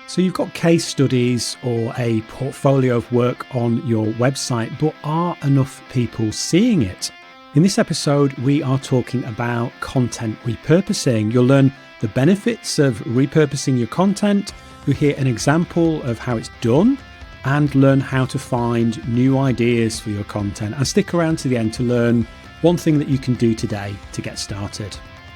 So you've got case studies or a portfolio of work on your website, but are enough people seeing it? In this episode, we are talking about content repurposing. You'll learn the benefits of repurposing your content. You'll hear an example of how it's done and learn how to find new ideas for your content. And stick around to the end to learn one thing that you can do today to get started.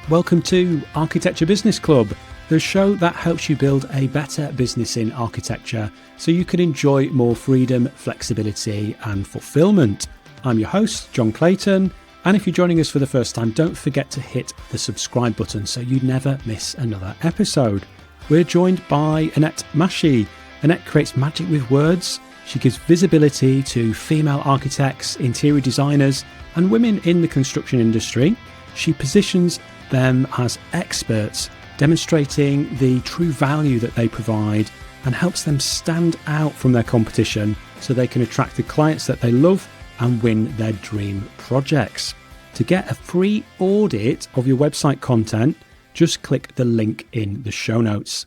Welcome to Architecture Business Club, the show that helps you build a better business in architecture so you can enjoy more freedom, flexibility and fulfillment. I'm your host, Jon Clayton, and if you're joining us for the first time, don't forget to hit the subscribe button so you never miss another episode. We're joined by Annette Mashi. Annette creates magic with words. She gives visibility to female architects, interior designers, and women in the construction industry. She positions them as experts, demonstrating the true value that they provide and helps them stand out from their competition so they can attract the clients that they love and win their dream projects. To get a free audit of your website content, just click the link in the show notes.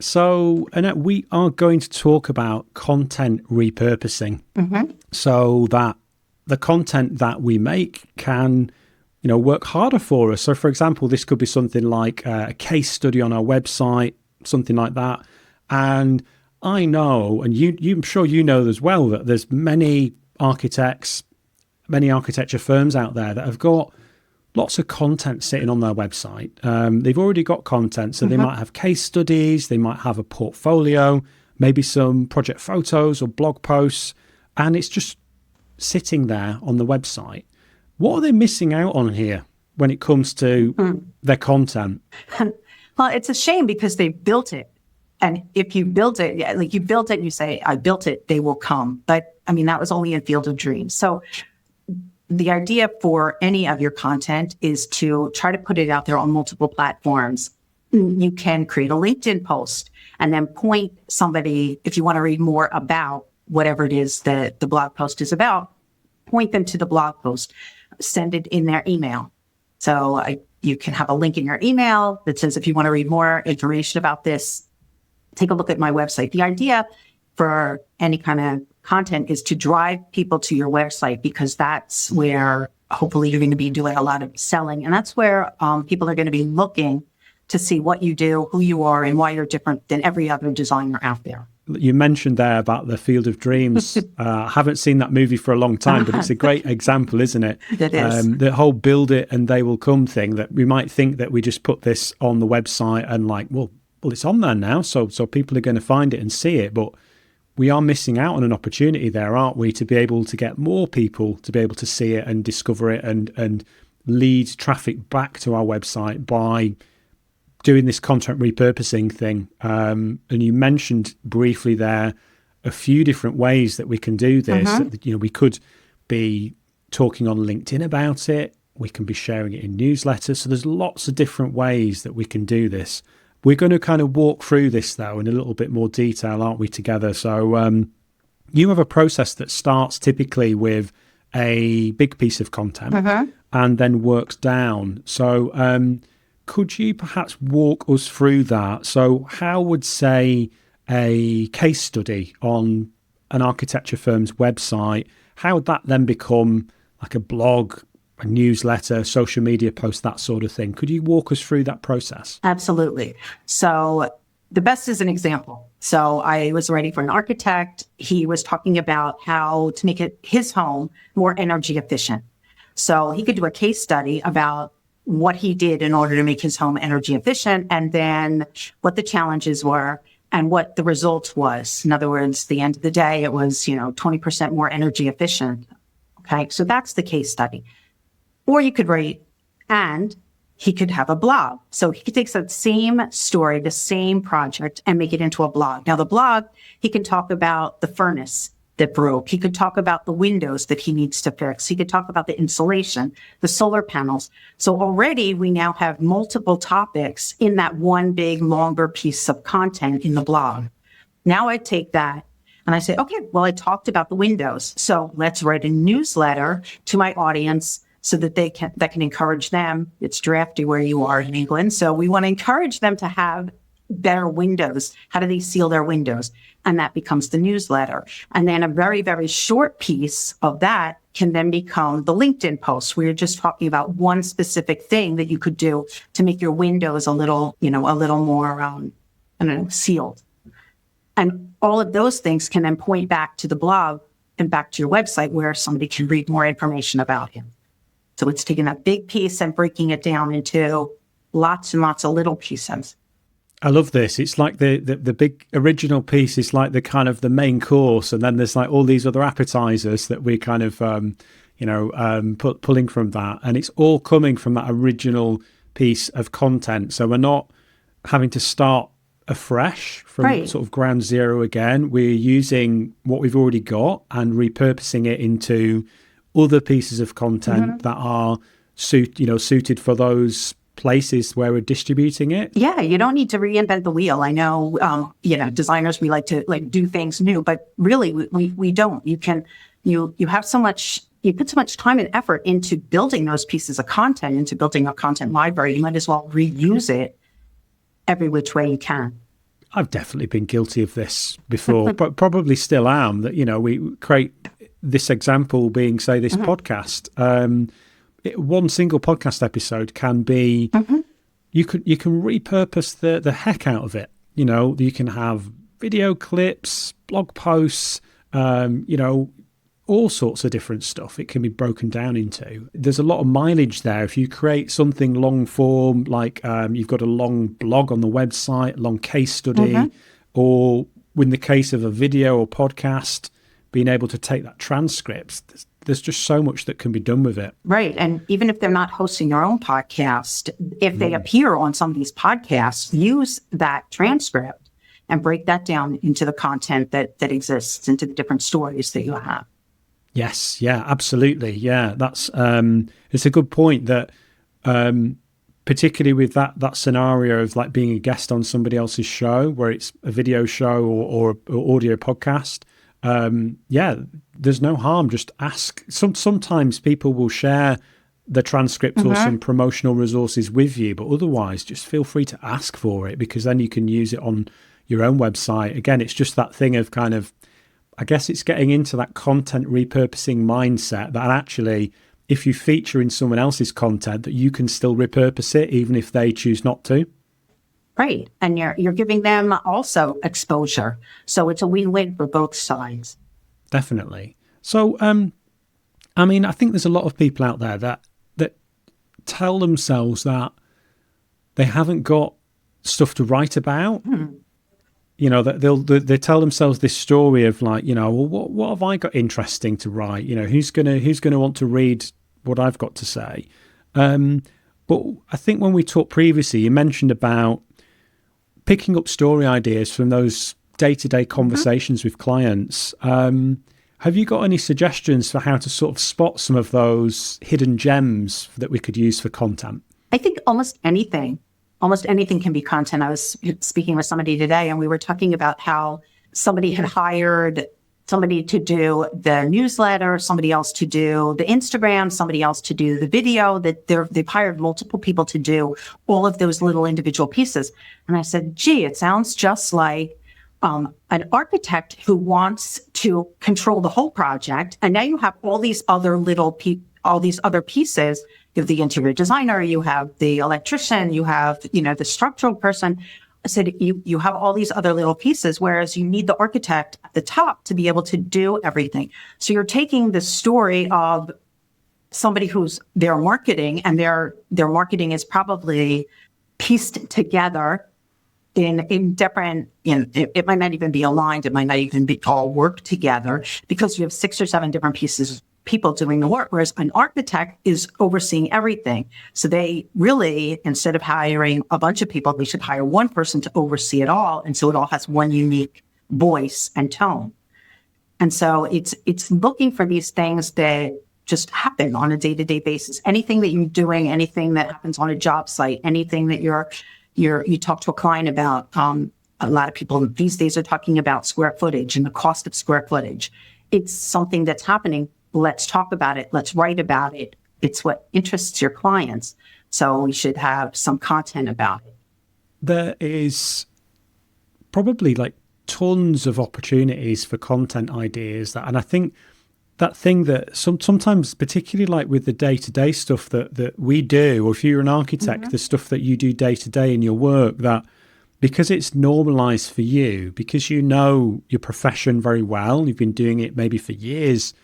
So, Annette, we are going to talk about content repurposing so that the content that we make can work harder for us. So, for example, this could be something like a case study on our website, something like that. And I know, and I'm sure you know as well, that there's many architects, many architecture firms out there that have got lots of content sitting on their website. They've already got content, so they might have case studies, they might have a portfolio, maybe some project photos or blog posts, and it's just sitting there on the website. What are they missing out on here when it comes to their content? Well, it's a shame because they built it. And if you built it, like you built it and you say, I built it, they will come. But I mean, that was only in Field of Dreams. So the idea for any of your content is to try to put it out there on multiple platforms. You can create a LinkedIn post and then point somebody, if you want to read more about whatever it is that the blog post is about, point them to the blog post. Send it in their email. So you can have a link in your email that says, if you want to read more information about this, take a look at my website. The idea for any kind of content is to drive people to your website because that's where hopefully you're going to be doing a lot of selling. And that's where people are going to be looking to see what you do, who you are, and why you're different than every other designer out there. You mentioned there about the Field of Dreams. I haven't seen that movie for a long time, but it's a great example, isn't it? It is. The whole build it and they will come thing, that we might think that we just put this on the website and like, well, it's on there now, so people are going to find it and see it. But we are missing out on an opportunity there, aren't we, to be able to get more people to be able to see it and discover it and lead traffic back to our website by doing this content repurposing thing. And you mentioned briefly there a few different ways that we can do this. We could be talking on LinkedIn about it. We can be sharing it in newsletters. So there's lots of different ways that we can do this. We're going to kind of walk through this, though, in a little bit more detail, aren't we, together? So you have a process that starts typically with a big piece of content and then works down. So could you perhaps walk us through that? So how would, say, a case study on an architecture firm's website, how would that then become like a blog, a newsletter, social media post, that sort of thing? Could you walk us through that process? Absolutely. So the best is an example. So I was writing for an architect. He was talking about how to make his home more energy efficient. So he could do a case study about what he did in order to make his home energy efficient, and then what the challenges were and what the result was. In other words, the end of the day, it was, 20% more energy efficient. Okay. So that's the case study. Or you could write, and he could have a blog. So he could take that same story, the same project, and make it into a blog. Now the blog, he can talk about the furnace that broke. He could talk about the windows that he needs to fix. He could talk about the insulation, the solar panels. So already we now have multiple topics in that one big, longer piece of content in the blog. Now I take that and I say, okay, well, I talked about the windows. So let's write a newsletter to my audience so that that can encourage them. It's drafty where you are in England. So we want to encourage them to have better windows? How do they seal their windows? And that becomes the newsletter. And then a very, very short piece of that can then become the LinkedIn post, where you're just talking about one specific thing that you could do to make your windows a little more, sealed. And all of those things can then point back to the blog and back to your website where somebody can read more information about him. So it's taking that big piece and breaking it down into lots and lots of little pieces. I love this. It's like the big original piece is like the kind of the main course, and then there's like all these other appetizers that we kind of pulling from that, and it's all coming from that original piece of content. So we're not having to start afresh from sort of ground zero again. We're using what we've already got and repurposing it into other pieces of content that are suited for those places where we're distributing it. Yeah, you don't need to reinvent the wheel. I know, designers, we like to do things new, but really we don't. You have so much, you put so much time and effort into building those pieces of content, into building a content library, you might as well reuse it every which way you can. I've definitely been guilty of this before, but probably still am, that, we create this example being, say, this podcast. One single podcast episode can be, you can repurpose the heck out of it. You can have video clips, blog posts, all sorts of different stuff it can be broken down into. There's a lot of mileage there. If you create something long form, like you've got a long blog on the website, long case study, or in the case of a video or podcast, being able to take that transcript, there's just so much that can be done with it. Right. And even if they're not hosting their own podcast, if they appear on some of these podcasts, use that transcript and break that down into the content that exists, into the different stories that you have. Yes. Yeah, absolutely. Yeah, that's it's a good point that particularly with that scenario of like being a guest on somebody else's show, where it's a video show or audio podcast. There's no harm. Just ask. Sometimes people will share the transcript or some promotional resources with you, but otherwise just feel free to ask for it, because then you can use it on your own website. Again, it's just that thing of kind of, I guess it's getting into that content repurposing mindset that actually, if you feature in someone else's content, that you can still repurpose it even if they choose not to. Right. And you're giving them also exposure. So it's a win-win for both sides. Definitely. So, I think there's a lot of people out there that tell themselves that they haven't got stuff to write about. That they tell themselves this story of like, well, what have I got interesting to write? Who's gonna want to read what I've got to say? But I think when we talked previously, you mentioned about picking up story ideas from those day-to-day conversations with clients. Have you got any suggestions for how to sort of spot some of those hidden gems that we could use for content? I think almost anything can be content. I was speaking with somebody today, and we were talking about how somebody had hired somebody to do the newsletter, somebody else to do the Instagram, somebody else to do the video, that they've hired multiple people to do all of those little individual pieces. And I said, gee, it sounds just like an architect who wants to control the whole project. And now you have all these other all these other pieces. You have the interior designer, you have the electrician, you have, the structural person. I said, you have all these other little pieces, whereas you need the architect at the top to be able to do everything. So you're taking the story of somebody who's their marketing, and their marketing is probably pieced together in different, it might not even be aligned. It might not even be all work together, because you have 6 or 7 different people doing the work, whereas an architect is overseeing everything. So they really, instead of hiring a bunch of people, they should hire one person to oversee it all. And so it all has one unique voice and tone. And so it's looking for these things that just happen on a day-to-day basis. Anything that you're doing, anything that happens on a job site, anything that you talk to a client about. A lot of people these days are talking about square footage and the cost of square footage. It's something that's happening. Let's talk about it. Let's write about it. It's what interests your clients. So we should have some content about it. There is probably like tons of opportunities for content ideas. And I think that thing that sometimes, particularly like with the day-to-day stuff that we do, or if you're an architect, the stuff that you do day-to-day in your work, that because it's normalized for you, because you know your profession very well, you've been doing it maybe for years,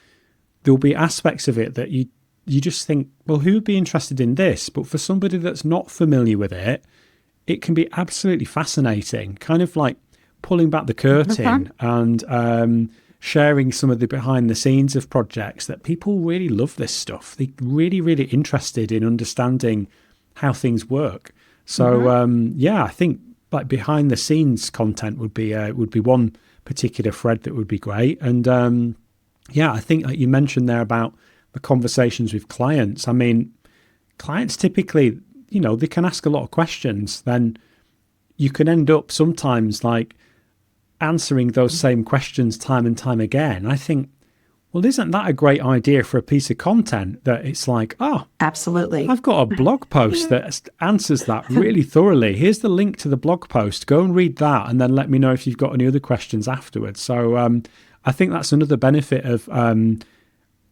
there'll be aspects of it that you just think, well, who would be interested in this? But for somebody that's not familiar with it, it can be absolutely fascinating, kind of like pulling back the curtain and sharing some of the behind the scenes of projects that people really love this stuff. They're really, really interested in understanding how things work. So, I think like behind the scenes content would be one particular thread that would be great. And I think like you mentioned there about the conversations with clients. I mean, clients typically, they can ask a lot of questions. Then you can end up sometimes like answering those same questions time and time again. I think, well, isn't that a great idea for a piece of content that it's like, oh, absolutely. I've got a blog post that answers that really thoroughly. Here's the link to the blog post. Go and read that and then let me know if you've got any other questions afterwards. So I think that's another benefit of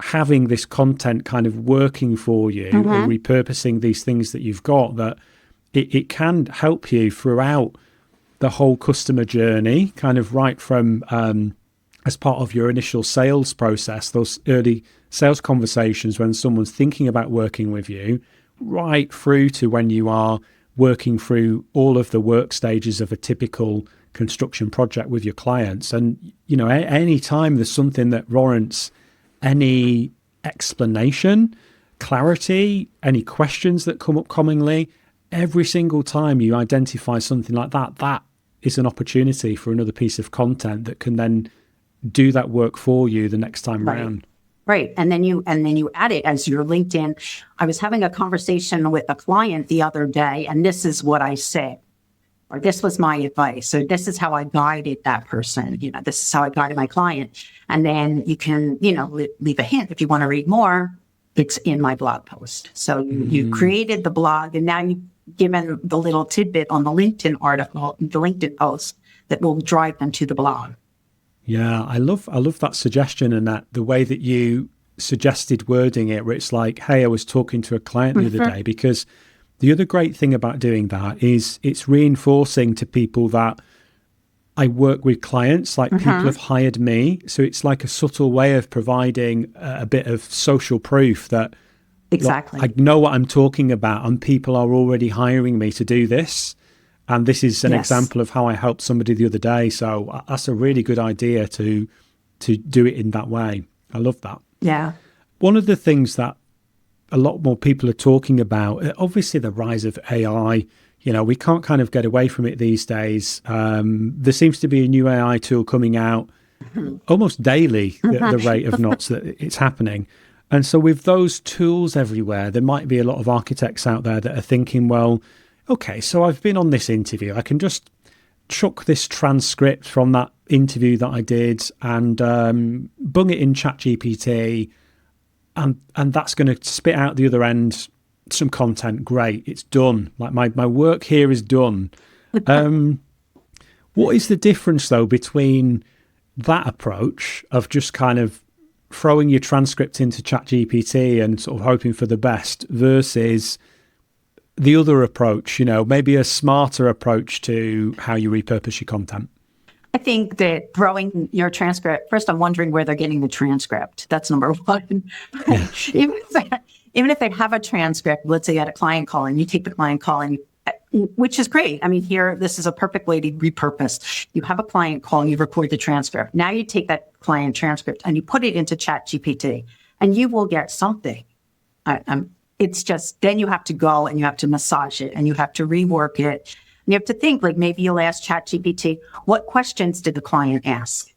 having this content kind of working for you and repurposing these things that you've got, that it can help you throughout the whole customer journey, kind of right from as part of your initial sales process, those early sales conversations when someone's thinking about working with you, right through to when you are working through all of the work stages of a typical construction project with your clients. And, any time there's something that warrants any explanation, clarity, any questions that come up commonly, every single time you identify something like that, that is an opportunity for another piece of content that can then do that work for you the next time round. Right. And then you add it as your LinkedIn. I was having a conversation with a client the other day, and this is what I said, or this was my advice. So this is how I guided that person. This is how I guided my client. And then you can, leave a hint if you want to read more. It's in my blog post. So you created the blog, and now you've given the little tidbit on the LinkedIn article, the LinkedIn post that will drive them to the blog. Yeah, I love that suggestion, and that the way that you suggested wording it, where it's like, hey, I was talking to a client the other day, because the other great thing about doing that is it's reinforcing to people that I work with clients, like people have hired me. So it's like a subtle way of providing a bit of social proof that exactly, I know what I'm talking about, and people are already hiring me to do this. And this is an example of how I helped somebody the other day. So that's a really good idea to do it in that way. I love that. Yeah. One of the things that a lot more people are talking about, obviously the rise of AI, we can't kind of get away from it these days. There seems to be a new AI tool coming out almost daily, the rate of knots that it's happening. And so with those tools everywhere, there might be a lot of architects out there that are thinking, well, okay, so I've been on this interview. I can just chuck this transcript from that interview that I did and bung it in ChatGPT, and that's going to spit out the other end some content. Great, it's done. Like my work here is done. What is the difference, though, between that approach of just kind of throwing your transcript into ChatGPT and sort of hoping for the best versus the other approach, maybe a smarter approach to how you repurpose your content? I think that throwing your transcript, first, I'm wondering where they're getting the transcript. That's number one. Yeah. Even if they have a transcript, let's say you had a client call and you take the client call, and which is great. I mean, this is a perfect way to repurpose. You have a client call and you record the transcript. Now you take that client transcript and you put it into ChatGPT, and you will get something. It's just, then you have to go and you have to massage it and you have to rework it. And you have to think, like, maybe you'll ask ChatGPT, what questions did the client ask?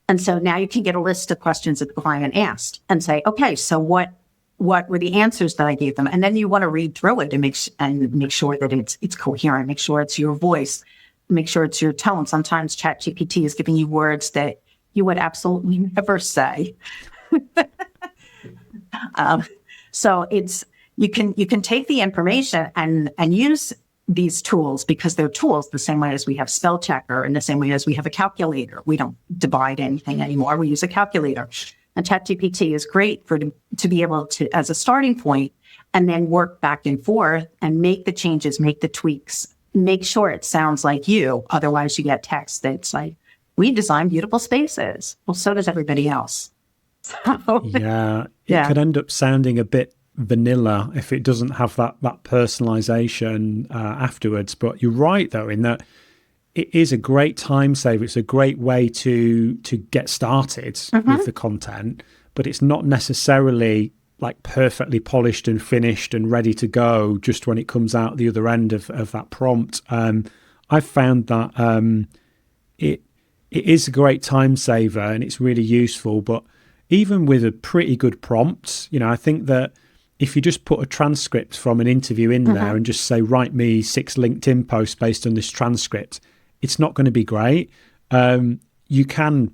And so now you can get a list of questions that the client asked and say, okay, so what were the answers that I gave them? And then you want to read through it and make sure that it's coherent, make sure it's your voice, make sure it's your tone. Sometimes ChatGPT is giving you words that you would absolutely never say. So you can take the information and use these tools because they're tools the same way as we have spell checker and the same way as we have a calculator. We don't divide anything anymore. We use a calculator. And ChatGPT is great to be able to, as a starting point, and then work back and forth and make the changes, make the tweaks, make sure it sounds like you. Otherwise, you get text that's like, we design beautiful spaces. Well, so does everybody else. So, it could end up sounding a bit vanilla if it doesn't have that personalization afterwards. But you're right, though, in that it is a great time saver. It's a great way to get started with the content, but it's not necessarily like perfectly polished and finished and ready to go just when it comes out the other end of that prompt. I've found that it is a great time saver and it's really useful. But even with a pretty good prompt, I think that if you just put a transcript from an interview in there and just say, write me 6 LinkedIn posts based on this transcript, it's not going to be great. You can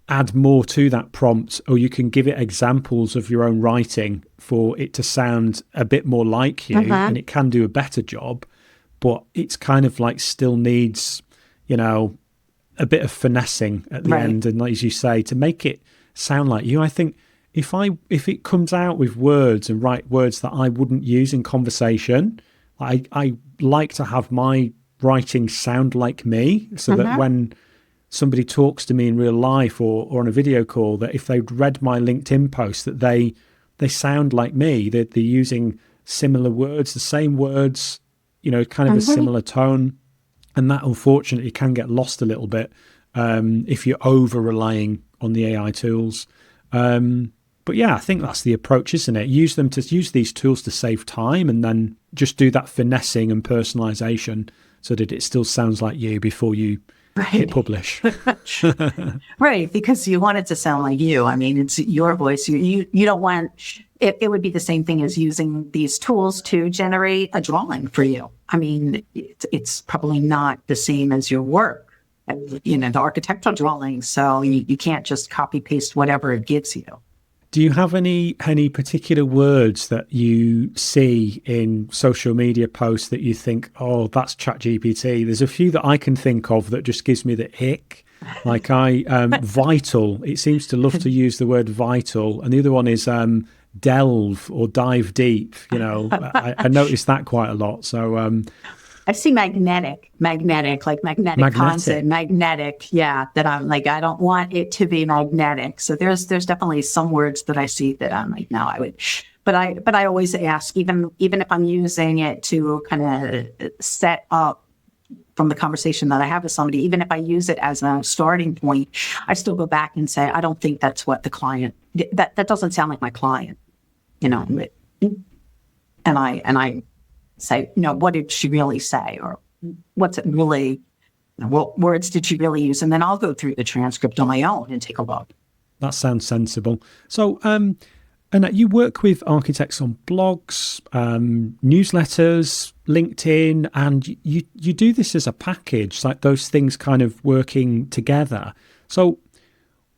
add more to that prompt, or you can give it examples of your own writing for it to sound a bit more like you, and it can do a better job. But it's kind of like still needs, a bit of finessing at the end. And as you say, to make it sound like you, I think if it comes out with words and write words that I wouldn't use in conversation, I like to have my writing sound like me, so that when somebody talks to me in real life or on a video call, that if they'd read my LinkedIn post, that they sound like me. They're using similar words, the same words, kind of a similar tone. And that unfortunately can get lost a little bit if you're over relying on the AI tools. But yeah, I think that's the approach, isn't it? Use these tools to save time, and then just do that finessing and personalization so that it still sounds like you before you hit publish. Right, because you want it to sound like you. I mean, it's your voice. You don't want it. It would be the same thing as using these tools to generate a drawing for you. I mean, it's probably not the same as your work, the architectural drawings. So you can't just copy paste whatever it gives you. Do you have any particular words that you see in social media posts that you think, oh, that's ChatGPT? There's a few that I can think of that just gives me the ick. Like vital. It seems to love to use the word vital. And the other one is delve or dive deep. I noticed that quite a lot. So I see magnetic, content, magnetic. Yeah, that I'm like, I don't want it to be magnetic. So there's definitely some words that I see that I'm like, no, I would. But I always ask, even if I'm using it to kind of set up from the conversation that I have with somebody, even if I use it as a starting point, I still go back and say, I don't think that's what the client. That doesn't sound like my client, And I say, what did she really say? Or what's it really, what words did she really use? And then I'll go through the transcript on my own and take a look. That sounds sensible. So, Annette, you work with architects on blogs, newsletters, LinkedIn, and you do this as a package, like those things kind of working together. So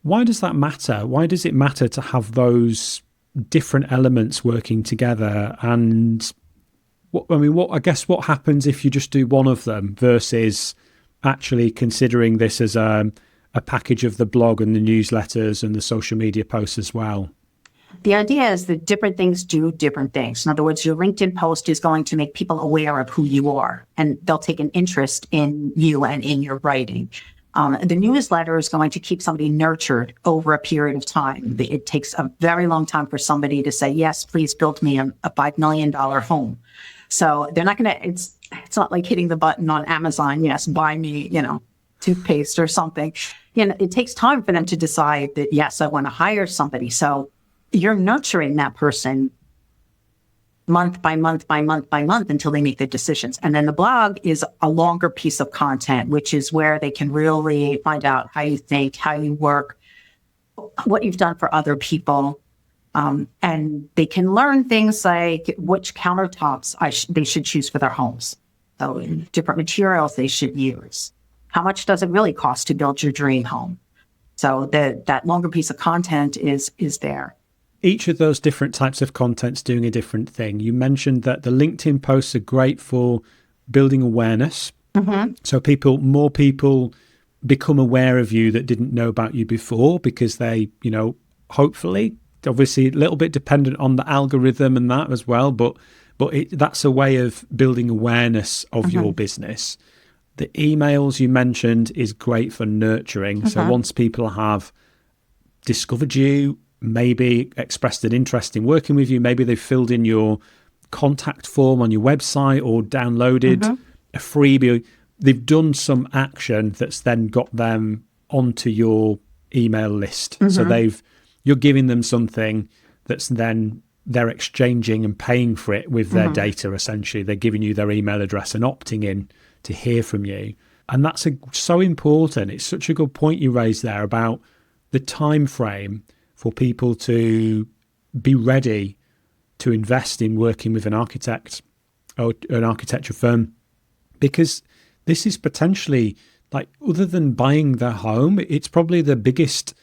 why does that matter? Why does it matter to have those different elements working together? And what happens if you just do one of them versus actually considering this as a package of the blog and the newsletters and the social media posts as well? The idea is that different things do different things. In other words, your LinkedIn post is going to make people aware of who you are, and they'll take an interest in you and in your writing. The newsletter is going to keep somebody nurtured over a period of time. It takes a very long time for somebody to say, yes, please build me a $5 million home. So they're not going to, it's not like hitting the button on Amazon, yes, buy me, toothpaste or something. It takes time for them to decide that, yes, I want to hire somebody. So you're nurturing that person month by month until they make the decisions. And then the blog is a longer piece of content, which is where they can really find out how you think, how you work, what you've done for other people. And they can learn things like which countertops they should choose for their homes. So different materials they should use. How much does it really cost to build your dream home? So that longer piece of content is there. Each of those different types of content's doing a different thing. You mentioned that the LinkedIn posts are great for building awareness. So more people become aware of you that didn't know about you before, because they, hopefully, obviously a little bit dependent on the algorithm and that as well, but that's a way of building awareness of your business. The emails you mentioned is great for nurturing. So once people have discovered you, maybe expressed an interest in working with you, maybe they've filled in your contact form on your website or downloaded a freebie, they've done some action that's then got them onto your email list. So you're giving them something that's then they're exchanging and paying for it with their data. Essentially, they're giving you their email address and opting in to hear from you. And that's so important. It's such a good point you raised there about the time frame for people to be ready to invest in working with an architect or an architecture firm, because this is potentially, like, other than buying their home, it's probably the biggest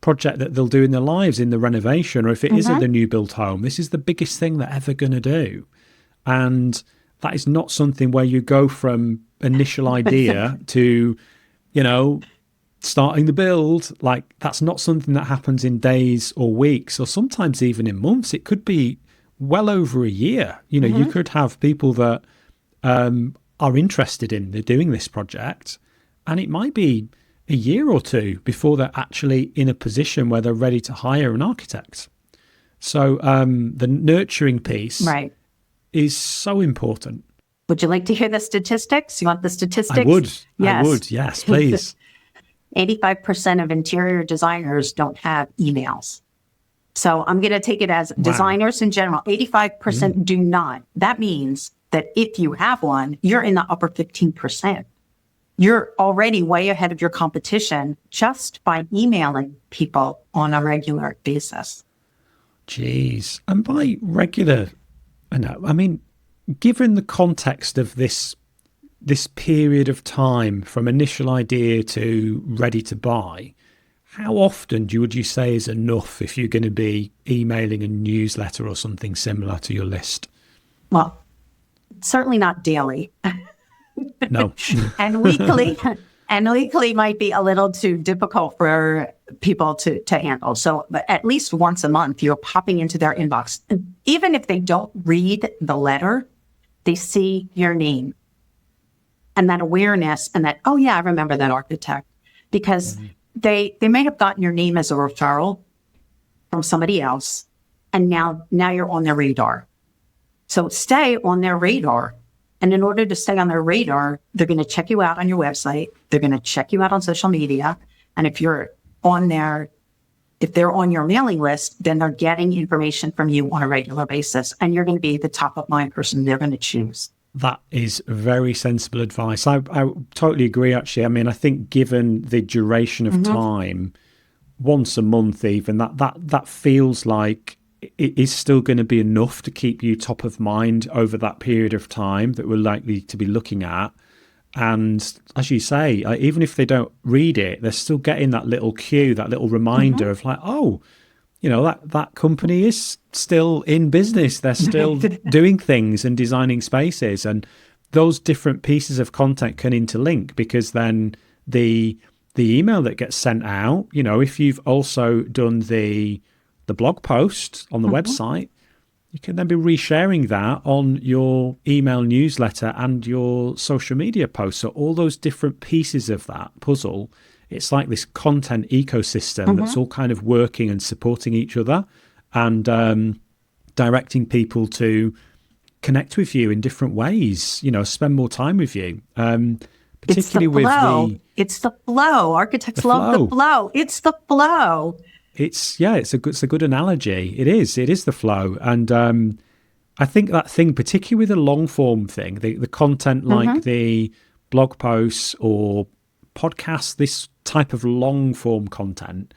project that they'll do in their lives in the renovation, or if it isn't the new built home, this is the biggest thing they're ever going to do. And that is not something where you go from initial idea to, starting the build. Like, that's not something that happens in days or weeks, or sometimes even in months. It could be well over a year. You could have people that are interested in doing this project, and it might be a year or two before they're actually in a position where they're ready to hire an architect. So the nurturing piece is so important. Would you like to hear the statistics? You want the statistics? I would. Yes, please. 85% of interior designers don't have emails. So I'm going to take it as designers in general. 85% do not. That means that if you have one, you're in the upper 15%. You're already way ahead of your competition just by emailing people on a regular basis. Jeez. And by regular, I mean, given the context of this period of time from initial idea to ready to buy, how often would you say is enough if you're going to be emailing a newsletter or something similar to your list? Well, certainly not daily. No. And weekly might be a little too difficult for people to handle. So but at least once a month, you're popping into their inbox. Even if they don't read the letter, they see your name and that awareness and that, oh yeah, I remember that architect, because they may have gotten your name as a referral from somebody else, and now you're on their radar. So stay on their radar. And in order to stay on their radar, they're going to check you out on your website. They're going to check you out on social media. And if they're on your mailing list, then they're getting information from you on a regular basis. And you're going to be the top of mind person they're going to choose. That is very sensible advice. I totally agree, actually. I mean, I think given the duration of time, once a month even, that feels like it is still going to be enough to keep you top of mind over that period of time that we're likely to be looking at. And as you say, even if they don't read it, they're still getting that little cue, that little reminder of like, oh, that company is still in business. They're still doing things and designing spaces. And those different pieces of content can interlink, because then the email that gets sent out, if you've also done the blog post on the website, you can then be resharing that on your email newsletter and your social media posts. So all those different pieces of that puzzle, it's like this content ecosystem that's all kind of working and supporting each other and directing people to connect with you in different ways, spend more time with you. Particularly It's the flow. Architects love the flow. It's the flow. It's a good analogy. It is the flow. And I think that thing, particularly with the long form thing, the content like the blog posts or podcasts, this type of long form content,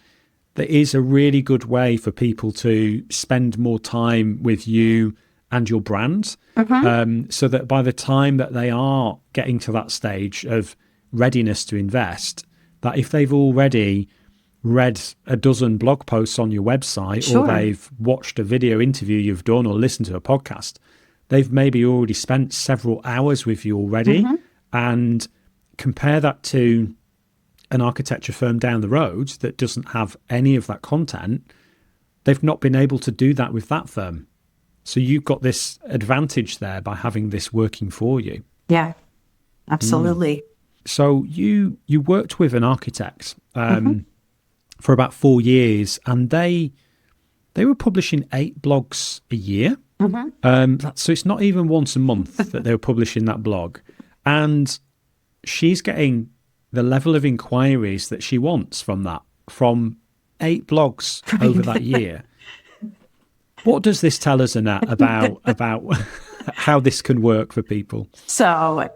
that is a really good way for people to spend more time with you and your brand. So that by the time that they are getting to that stage of readiness to invest, that if they've already read a dozen blog posts on your website, or they've watched a video interview you've done or listened to a podcast, they've maybe already spent several hours with you already. And compare that to an architecture firm down the road that doesn't have any of that content. They've not been able to do that with that firm. So you've got this advantage there by having this working for you. Yeah, absolutely. So you worked with an architect for about 4 years, and they were publishing 8 blogs a year. So it's not even once a month that they were publishing that blog. And she's getting the level of inquiries that she wants from 8 blogs over that year. What does this tell us, Annette, about how this can work for people? So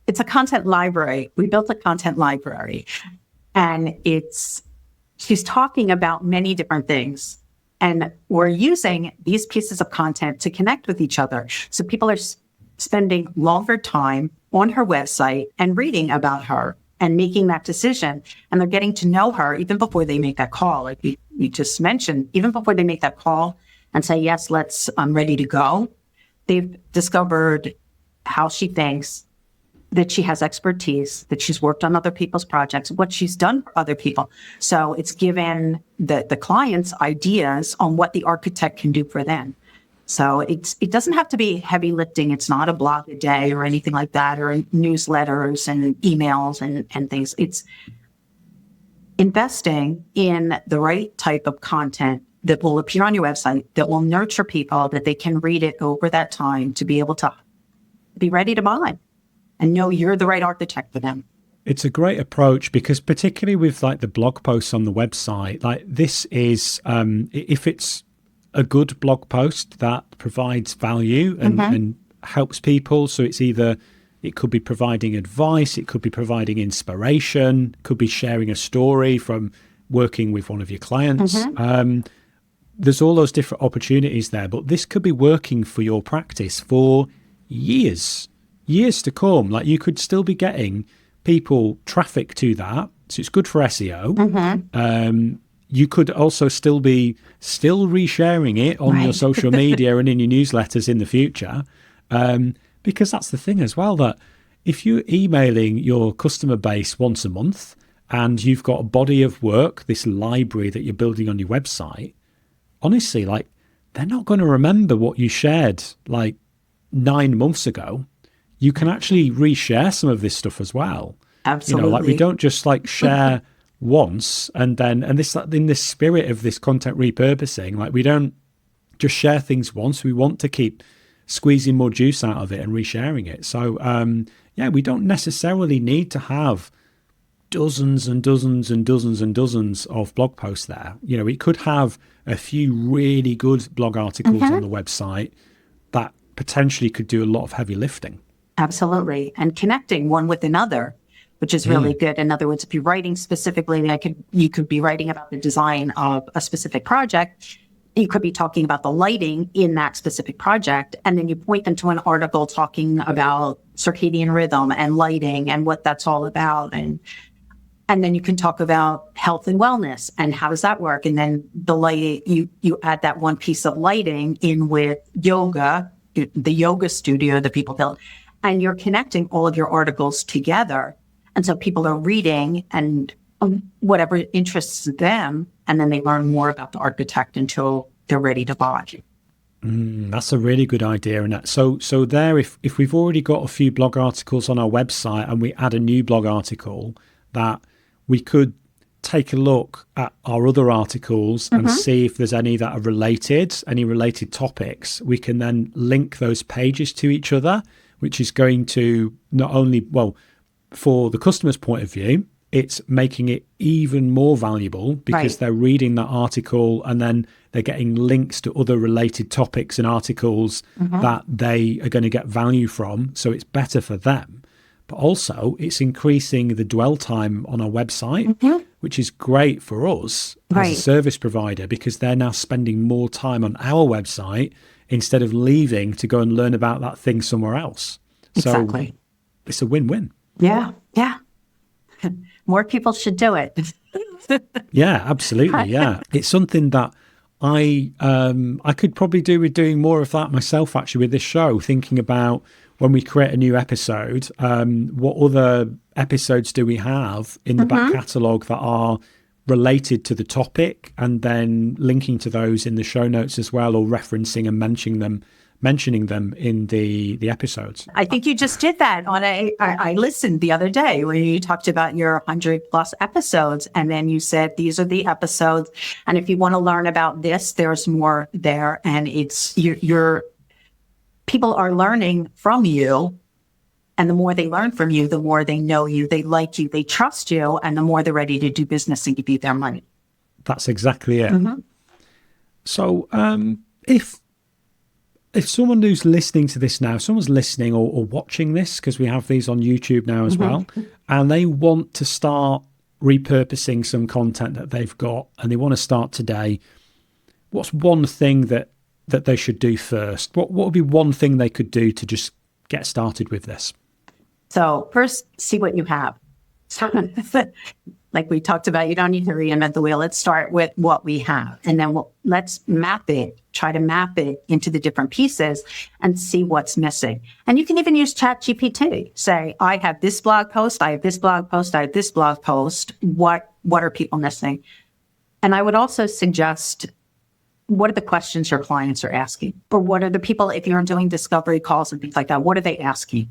it's a content library. We built a content library, and she's talking about many different things. And we're using these pieces of content to connect with each other. So people are spending longer time on her website and reading about her and making that decision. And they're getting to know her even before they make that call. Like we just mentioned, even before they make that call and say, yes, I'm ready to go. They've discovered how she thinks, that she has expertise, that she's worked on other people's projects, what she's done for other people. So it's given the clients ideas on what the architect can do for them. So it doesn't have to be heavy lifting. It's not a blog a day or anything like that, or newsletters and emails and things. It's investing in the right type of content that will appear on your website, that will nurture people, that they can read it over that time to be able to be ready to buy and know you're the right architect for them. It's a great approach, because particularly with like the blog posts on the website, like this is, if it's a good blog post that provides value and helps people. So it could be providing advice, it could be providing inspiration, could be sharing a story from working with one of your clients. There's all those different opportunities there, but this could be working for your practice for years to come. Like you could still be getting people traffic to that. So it's good for SEO. You could also still be resharing it on your social media and in your newsletters in the future. Because that's the thing as well, that if you're emailing your customer base once a month and you've got a body of work, this library that you're building on your website, honestly, like they're not going to remember what you shared like 9 months ago. You can actually reshare some of this stuff as well. Absolutely. Like we don't just like share once and this, in the spirit of this content repurposing, like we don't just share things once. We want to keep squeezing more juice out of it and resharing it. So we don't necessarily need to have dozens and dozens and dozens and dozens of blog posts there. We could have a few really good blog articles on the website that potentially could do a lot of heavy lifting. Absolutely. And connecting one with another, which is really good. In other words, if you're writing specifically, you could be writing about the design of a specific project. You could be talking about the lighting in that specific project. And then you point them to an article talking about circadian rhythm and lighting and what that's all about. And then you can talk about health and wellness and how does that work? And then the light, you add that one piece of lighting in with yoga, the yoga studio that people built. And you're connecting all of your articles together. And so people are reading and whatever interests them, and then they learn more about the architect until they're ready to buy. That's a really good idea. And so there, if we've already got a few blog articles on our website and we add a new blog article, that we could take a look at our other articles and see if there's any that are related, any related topics. We can then link those pages to each other, which is going to not only, for the customer's point of view, it's making it even more valuable because they're reading that article and then they're getting links to other related topics and articles that they are going to get value from. So it's better for them. But also it's increasing the dwell time on our website, which is great for us as a service provider, because they're now spending more time on our website instead of leaving to go and learn about that thing somewhere else. Exactly. So it's a win-win. Yeah. More people should do it. Yeah, absolutely. Yeah. It's something that I could probably do with doing more of that myself, actually, with this show, thinking about when we create a new episode, what other episodes do we have in the back catalogue that are related to the topic, and then linking to those in the show notes as well, or referencing and mentioning them in the episodes. I think you just did that on I listened the other day where you talked about your 100+ episodes, and then you said, these are the episodes. And if you want to learn about this, there's more there. And it's your people are learning from you. And the more they learn from you, the more they know you, they like you, they trust you, and the more they're ready to do business and give you their money. That's exactly it. So if someone who's listening to this now, someone's listening or watching this, because we have these on YouTube now as well, and they want to start repurposing some content that they've got and they want to start today, what's one thing that they should do first? What would be one thing they could do to just get started with this? So first, see what you have. Like we talked about, you don't need to reinvent the wheel. Let's start with what we have. And then let's map it, try to map it into the different pieces and see what's missing. And you can even use ChatGPT. Say, I have this blog post, I have this blog post, I have this blog post. What are people missing? And I would also suggest, what are the questions your clients are asking? Or what are the people, if you're doing discovery calls and things like that, what are they asking?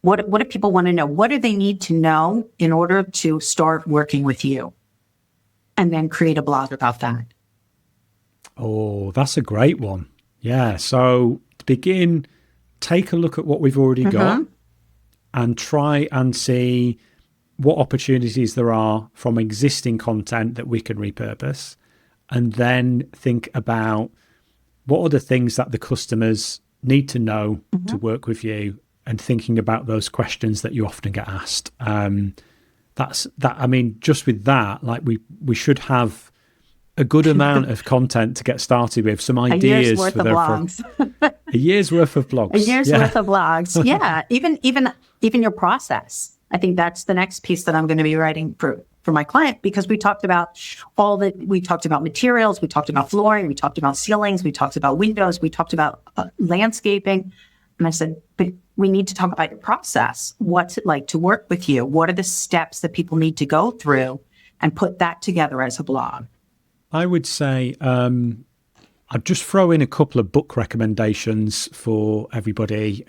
What do people want to know? What do they need to know in order to start working with you? And then create a blog about that. Oh, that's a great one. Yeah. So to begin, take a look at what we've already got and try and see what opportunities there are from existing content that we can repurpose. And then think about what are the things that the customers need to know to work with you, and thinking about those questions that you often get asked. That's that. I mean, just with that, like we should have a good amount of content to get started with, some ideas a year's worth of blogs. A year's worth of blogs. A year's worth of blogs. Yeah. Even your process. I think that's the next piece that I'm going to be writing for my client, because we talked about we talked about materials, we talked about flooring, we talked about ceilings, we talked about windows, we talked about landscaping. And I said, but we need to talk about your process. What's it like to work with you? What are the steps that people need to go through, and put that together as a blog? I would say I'd just throw in a couple of book recommendations for everybody.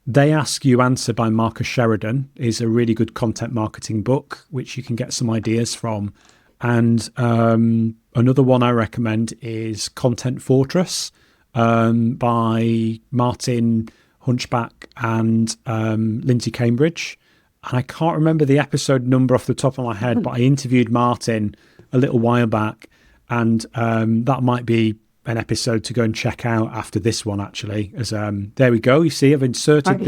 They Ask You Answer by Marcus Sheridan is a really good content marketing book, which you can get some ideas from. And another one I recommend is Content Fortress by Martin Hunchback and Lindsay Cambridge. And I can't remember the episode number off the top of my head, but I interviewed Martin a little while back, and that might be an episode to go and check out after this one, actually. As there we go. You see, I've inserted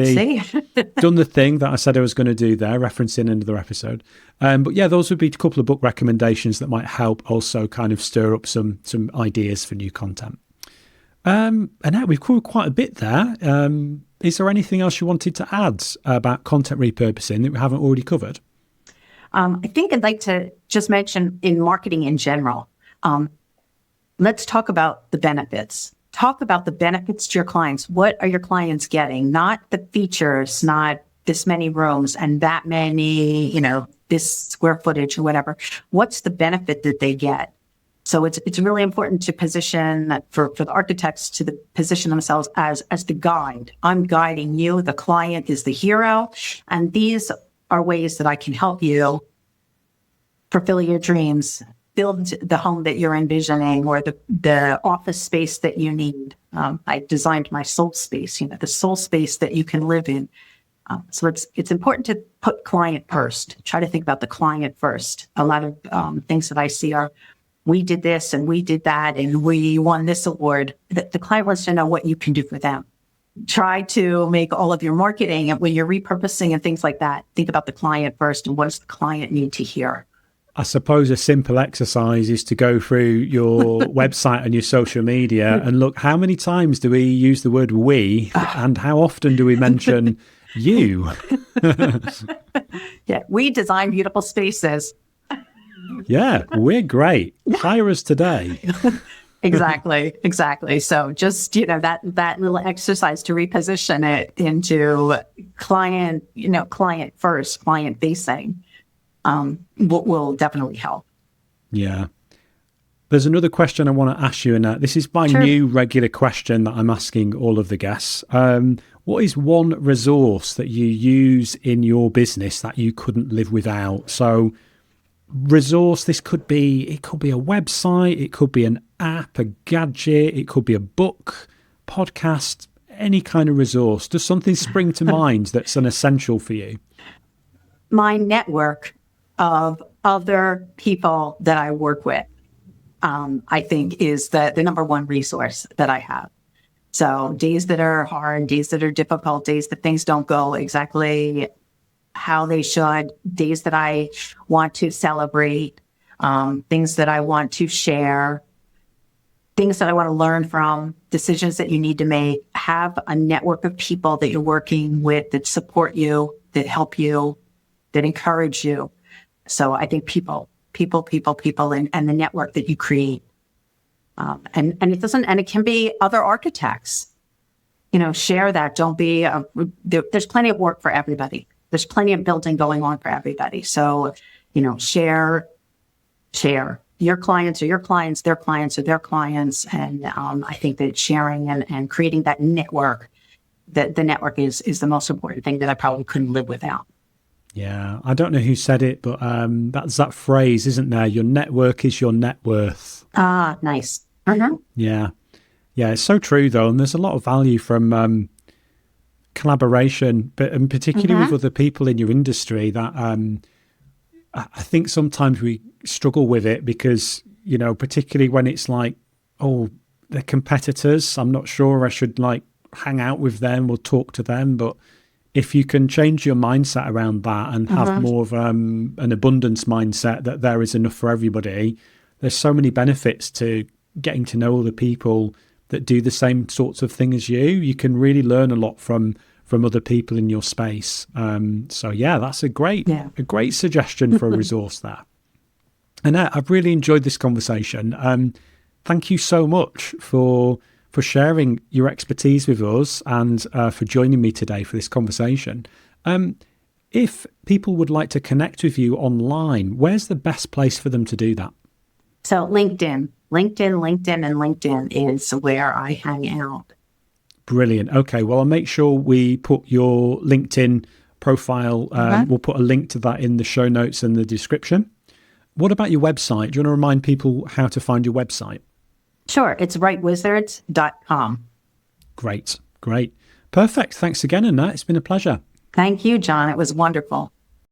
done the thing that I said I was going to do there, referencing another episode. But yeah, those would be a couple of book recommendations that might help also kind of stir up some ideas for new content. Annette, we've covered quite a bit there. Is there anything else you wanted to add about content repurposing that we haven't already covered? I think I'd like to just mention in marketing in general, let's talk about the benefits. Talk about the benefits to your clients. What are your clients getting? Not the features, not this many rooms and that many, this square footage or whatever. What's the benefit that they get? So it's really important to position for the architects to position themselves as the guide. I'm guiding you. The client is the hero. And these are ways that I can help you fulfill your dreams, build the home that you're envisioning, or the office space that you need. I designed my soul space, the soul space that you can live in. So it's important to put client first. Try to think about the client first. A lot of things that I see are, we did this and we did that and we won this award. The client wants to know what you can do for them. Try to make all of your marketing, and when you're repurposing and things like that, think about the client first and what does the client need to hear. I suppose a simple exercise is to go through your website and your social media and look, how many times do we use the word we, and how often do we mention you? Yeah, we design beautiful spaces. Yeah, we're great. Hire us today. Exactly. So just, that little exercise to reposition it into client first, client facing, will definitely help. Yeah. There's another question I want to ask you, Annette. This is my new regular question that I'm asking all of the guests. What is one resource that you use in your business that you couldn't live without? So resource, it could be a website, it could be an app, a gadget, it could be a book, podcast, any kind of resource. Does something spring to mind that's an essential for you? My network of other people that I work with, I think is the number one resource that I have. So days that are hard, days that are difficult, days that things don't go exactly how they should, days that I want to celebrate, things that I want to share, things that I want to learn from, decisions that you need to make. Have a network of people that you're working with that support you, that help you, that encourage you. So I think people, and the network that you create. And it can be other architects, share that. Don't be, there's plenty of work for everybody. There's plenty of building going on for everybody. So, share your clients are your clients, their clients are their clients. And I think that sharing and creating that network, that the network is the most important thing that I probably couldn't live without. Yeah, I don't know who said it, but that's that phrase, isn't there? Your network is your net worth. Ah, nice. Mm-hmm. Yeah, it's so true though, and there's a lot of value from collaboration, and particularly with other people in your industry. That I think sometimes we struggle with it because particularly when it's like, oh, they're competitors. I'm not sure I should hang out with them or talk to them, but if you can change your mindset around that and have more of an abundance mindset that there is enough for everybody, there's so many benefits to getting to know other people that do the same sorts of thing as you. You can really learn a lot from other people in your space. So yeah, that's a great suggestion for a resource there. Annette, I've really enjoyed this conversation. Thank you so much for sharing your expertise with us and for joining me today for this conversation. If people would like to connect with you online, where's the best place for them to do that? So LinkedIn, and LinkedIn is where I hang out. Brilliant. Okay, well, I'll make sure we put your LinkedIn profile. We'll put a link to that in the show notes and the description. What about your website? Do you want to remind people how to find your website? Sure. It's writewizards.com. Great. Perfect. Thanks again, Annette. It's been a pleasure. Thank you, Jon. It was wonderful.